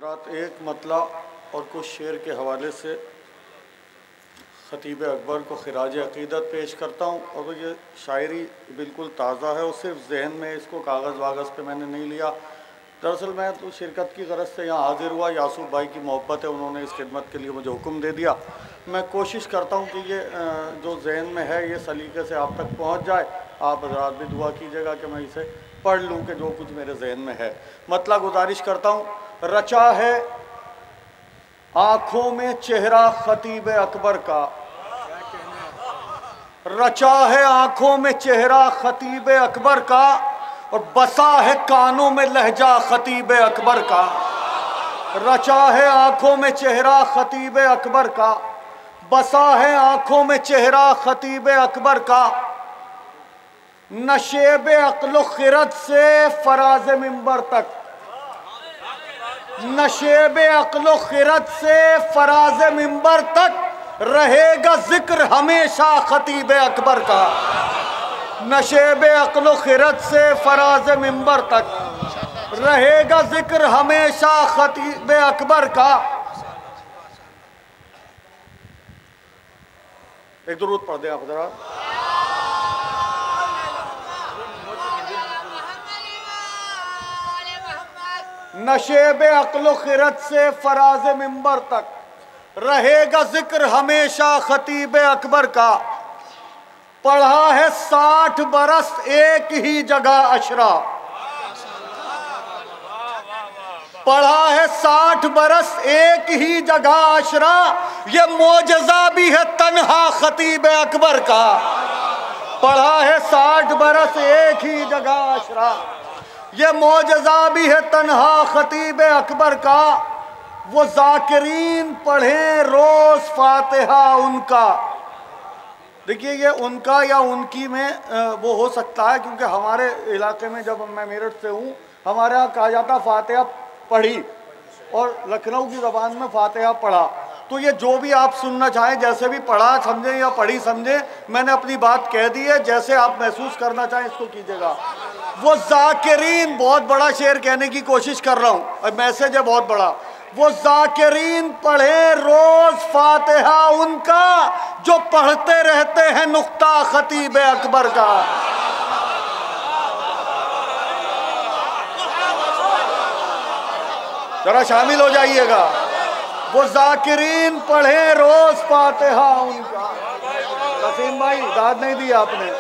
हज़रात एक मतला और कुछ शेर के हवाले से ख़तीब अकबर को खिराज अक़ीदत पेश करता हूँ। और ये शायरी बिल्कुल ताज़ा है और सिर्फ जहन में इसको कागज़ वागज़ पे मैंने नहीं लिया। दरअसल मैं तो शिरकत की गरज से यहाँ हाज़िर हुआ। यासूफ भाई की मोहब्बत है, उन्होंने इस खिदमत के लिए मुझे हुक्म दे दिया। मैं कोशिश करता हूँ कि ये जो जहन में है ये सलीके से आप तक पहुँच जाए। आप हज़रात भी दुआ कीजिएगा कि मैं इसे पढ़ लूँ कि जो कुछ मेरे जहन में है। मतलब गुजारिश करता हूँ। रचा है आँखों में चेहरा ख़तीब अकबर का, रचा है आँखों में चेहरा ख़तीब अकबर का, और बसा है कानों में लहजा ख़तीब अकबर का। रचा है आँखों में चेहरा ख़तीब अकबर का, बसा है आँखों में चेहरा ख़तीब अकबर का। नशेब अक्ल खिरत से फराज मिंबर तक, नशेब अक्ल खिरत से फराज मिंबर तक रहेगा जिक्र हमेशा ख़तीब अकबर का। नशेब अक्ल खिरत से फराज मिंबर तक रहेगा जिक्र हमेशा ख़तीब अकबर का। एक दुरूद पढ़ दें आप जरा। नशेब अक्ल खिरत से फराज मिंबर तक रहेगा जिक्र हमेशा ख़तीब अकबर का। पढ़ा है 60 बरस एक ही जगह अशरा, पढ़ा है 60 बरस एक ही जगह अशरा। ये मोजज़ा भी है तन्हा ख़तीब अकबर का। पढ़ा है 60 बरस एक ही जगह अशरा, ये मोजज़ा भी है तन्हा ख़तीब अकबर का। वो ज़ाकिरीन पढ़े रोज़ फातिहा उनका। देखिए ये उनका या उनकी में वो हो सकता है, क्योंकि हमारे इलाके में जब मैं मेरठ से हूँ, हमारे यहाँ कहा जाता फातिहा पढ़ी, और लखनऊ की ज़बान में फातिहा पढ़ा। तो ये जो भी आप सुनना चाहें, जैसे भी पढ़ा समझें या पढ़ी समझें, मैंने अपनी बात कह दी है। जैसे आप महसूस करना चाहें इसको कीजिएगा। वो ज़ाकिरीन, बहुत बड़ा शेर कहने की कोशिश कर रहा हूँ और मैसेज है बहुत बड़ा। वो ज़ाकिरीन पढ़े रोज़ फातिहा उनका, जो पढ़ते रहते हैं नुक्ता ख़तीब अकबर का। जरा शामिल हो जाइएगा। वो ज़ाकिरीन पढ़े रोज़ फातिहा उनका। वसीम भाई दाद नहीं दी आपने।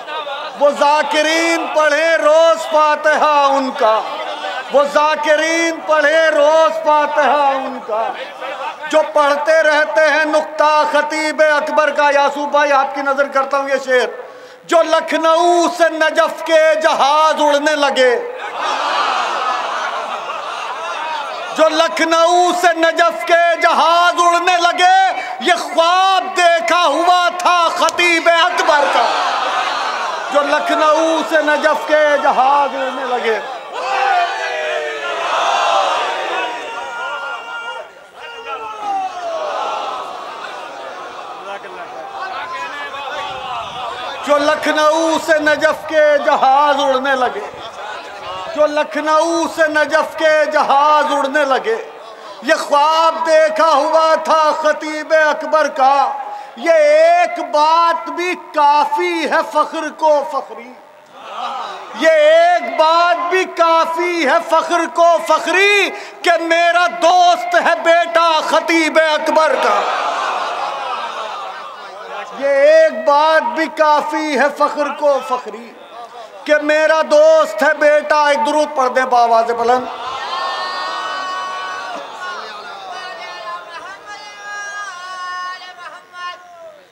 वो ज़ाकिरीन पढ़े रोज़ फातिहा उनका, वो ज़ाकिरीन पढ़े रोज़ फातिहा उनका, जो पढ़ते रहते हैं नुक्ता ख़तीब अकबर का। यासूफ भाई आपकी नज़र करता हूँ ये शेर। जो लखनऊ से नजफ़ के जहाज़ उड़ने लगे, जो लखनऊ से नजफ़ के जहाज़ उड़ने लगे, ये ख्वाब देखा हुआ था ख़तीब अकबर का। जो लखनऊ से नजफ़ के जहाज़ उड़ने लगे। जो लखनऊ से नजफ़ के जहाज़ उड़ने लगे, जो लखनऊ से नजफ़ के जहाज़ उड़ने लगे, ये ख्वाब देखा हुआ था ख़तीब अकबर का। ये एक बात भी काफ़ी है फ़ख्र को फ़ख्री, ये एक बात भी काफ़ी है फ़ख्र को फ़ख्री, कि मेरा दोस्त है बेटा ख़तीब अकबर का। ये एक बात भी काफ़ी है फ़ख्र को फ़ख्री, कि मेरा दोस्त है बेटा। एक दुरूद पढ़ दें बावाज़ बुलंद।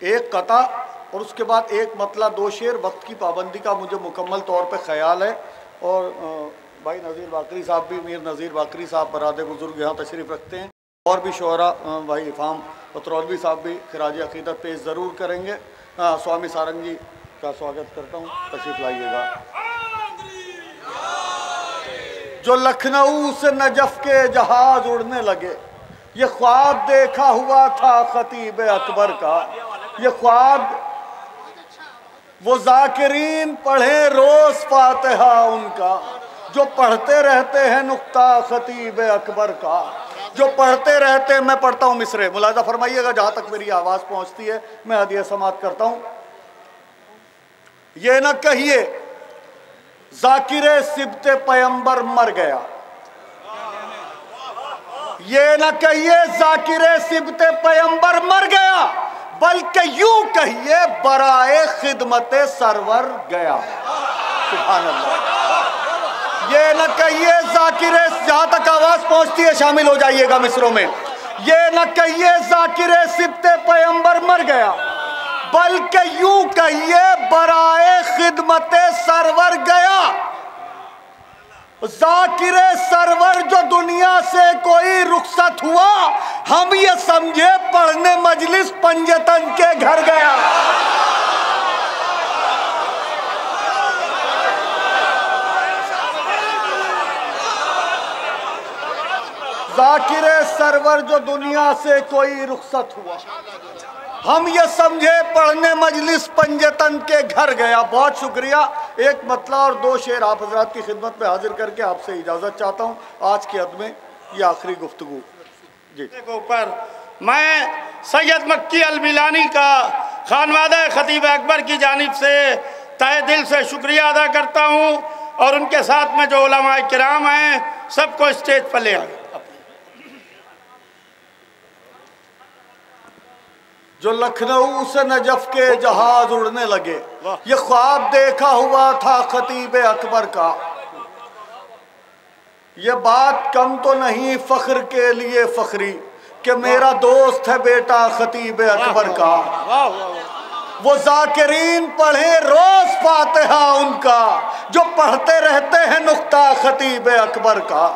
एक कता और उसके बाद एक मतला, दो शेर। वक्त की पाबंदी का मुझे मुकम्मल तौर पे ख्याल है। और भाई नज़ीर बाकरी साहब भी, मीर नज़ीर बाकरी साहब बरादे बुज़ुर्ग यहाँ तशरीफ़ रखते हैं, और भी शोहरा भाई इफ़ाम पतरौलवी साहब भी खिराज अक़ीदत पेश ज़रूर करेंगे। स्वामी सारंग जी का स्वागत करता हूँ, तशरीफ़ लाइएगा। जो लखनऊ से नजफ़ के जहाज़ उड़ने लगे, ये ख्वाब देखा हुआ था ख़तीब अकबर का। ये ख्वाब, वो ज़ाकिरीन पढ़े रोज़ फातिहा उनका, जो पढ़ते रहते हैं नुक्ता ख़तीब अकबर का। जो पढ़ते रहते हैं। मैं पढ़ता हूँ मिसरे, मुलाजा फरमाइएगा जहां तक मेरी आवाज पहुंचती है मैं हदिया समात करता हूं। ये न कहिए जाकिरे सिबते पैगंबर मर गया, ये न कहिए जाकिरे सिबते पैगंबर मर गया, बल्कि यूं कहिए बराए खिदमते सरवर गया। सुभान अल्लाह। ये न कहिए जाकिरे, जहां तक आवाज पहुंचती है शामिल हो जाइएगा मिसरों में। ये न कहिए जाकिरे सिबते पैगंबर मर गया, बल्कि यूं कहिए बराए खिदमते सरवर गया। जाकिरे सरवर जो दुनिया से कोई रुखसत हुआ, हम ये समझे पढ़ने मजलिस पंजतन के घर गया। जाकिरे सरवर जो दुनिया से कोई रुखसत हुआ, हम ये समझे पढ़ने मजलिस पंजतन के घर गया। बहुत शुक्रिया। एक मतला और दो शेर आप हजरात की खिदमत में हाजिर करके आपसे इजाज़त चाहता हूँ। आज के अद में ये आखिरी गुफ्तगू जी ऊपर मैं सैयद मक्की अलबिलानी का खानवादा खतीब अकबर की जानिब से तहे दिल से शुक्रिया अदा करता हूँ, और उनके साथ में जो उलमाए किराम हैं सबको स्टेज पर ले आए। जो लखनऊ से नजफ के जहाज उड़ने लगे, ये ख्वाब देखा हुआ था खतीब अकबर का। ये बात कम तो नहीं फख्र के लिए फखरी कि मेरा दोस्त है बेटा खतीब अकबर का। वो जाकिरीन पढ़े रोज फातिहा उनका, जो पढ़ते रहते हैं नुक्ता खतीब अकबर का।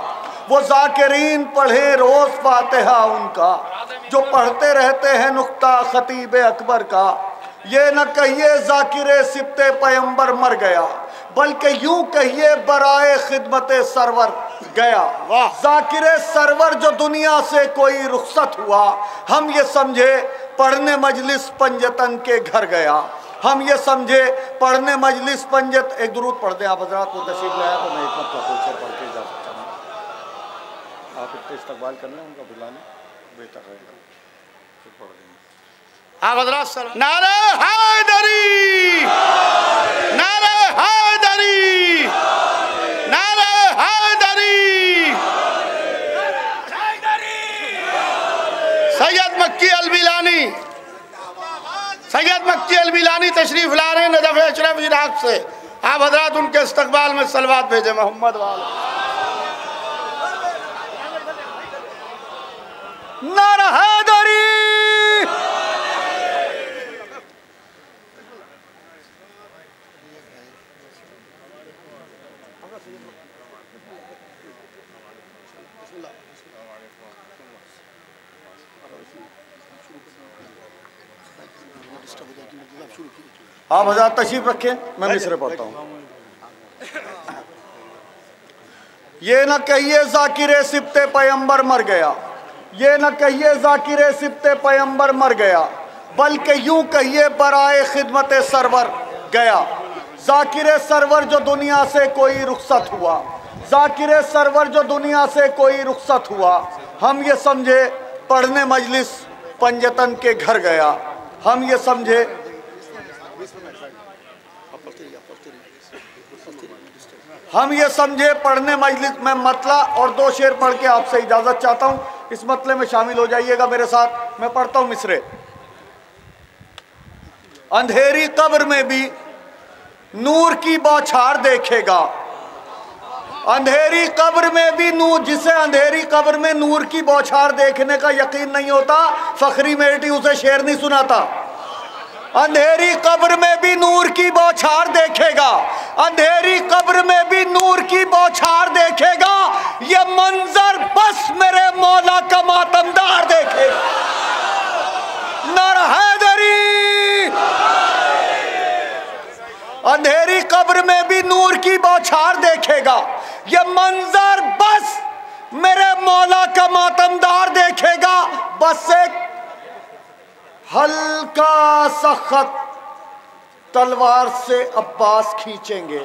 वो जाकिरीन पढ़े रोज फातिहा उनका, जो पढ़ते रहते हैं नुक्ता खतीब अकबर का। ये न कहिए जाकिरे सिबते पैगंबर मर गया, बल्कि यूं कहिए बराए खिदमते सरवर गया। जाकिरे सरवर जो दुनिया से कोई रुखसत हुआ, हम ये समझे पढ़ने मजलिस पंजतन के घर गया। हम ये समझे पढ़ने मजलिस पंजत। एक दुरूद पढ़ दें आप हजरात को तशरीफ लाया तो मैं एक मतलब पढ़ के जा सकता हूँ। आप इतना इस्तकबाल कर लें उनका, बुला लें, बेहतर रहेगा। नारे हैदरी, नारे हैदरी, नारे हैदरी। सैयद मक्की अलबिलानी, सैयद मक्की अलबिलानी तशरीफ ला रहे हैं नजफ अशरफ इराक से। आप हजरात उनके इस्तकबाल में सलवात भेजे मोहम्मद वाला। नारा हैदरी। आप हज़रात तशरीफ रखें, मैं मिसरे पढ़ता हूँ। ये न कहिए जाकिरे सिबते पैगंबर मर गया, ये न कहिए जाकिरे सिबते पैगंबर मर गया, बल्कि यूं कहिए बराए खिदमत सरवर गया। जाकिरे सरवर जो दुनिया से कोई रुखसत हुआ, जाकिरे सरवर जो दुनिया से कोई रुखसत हुआ, हम ये समझे पढ़ने मजलिस पंजतन के घर गया। हम ये समझे पढ़ने मजलिस में मतला और दो शेर पढ़ के आपसे इजाजत चाहता हूँ। इस मतले में शामिल हो जाइएगा मेरे साथ। मैं पढ़ता हूँ मिसरे। अंधेरी कब्र में भी नूर की बौछार देखेगा, अंधेरी कब्र में भी नूर, जिसे अंधेरी कब्र में नूर की बौछार देखने का यकीन नहीं होता, फखरी मेटी उसे शेर नहीं सुनाता। अंधेरी कब्र में भी नूर की बौछार देखेगा, अंधेरी कब्र में भी नूर की बौछार देखेगा, ये मंजर बस मेरे मौला का मातमदार देखेगा। नारा हैदरी। अंधेरी कब्र में भी नूर की बौछार देखेगा, ये मंजर बस मेरे मौला का मातमदार देखेगा। बस एक हल्का सा खत तलवार से अब्बास खींचेंगे,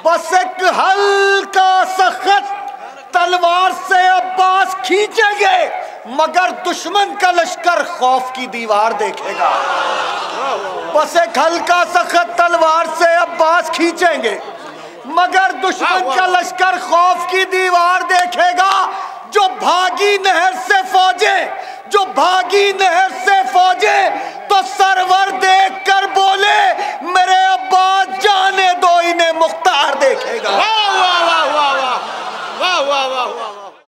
बस एक हल्का सख्त तलवार से अब्बास खींचेंगे, मगर दुश्मन का लश्कर खौफ की दीवार देखेगा। बस एक हल्का सख्त तलवार से अब्बास खींचेंगे, मगर दुश्मन का लश्कर खौफ की दीवार देखेगा। जो भागी नहर से फौजे, जो भागी नहर से फौजे, तो सरवर देख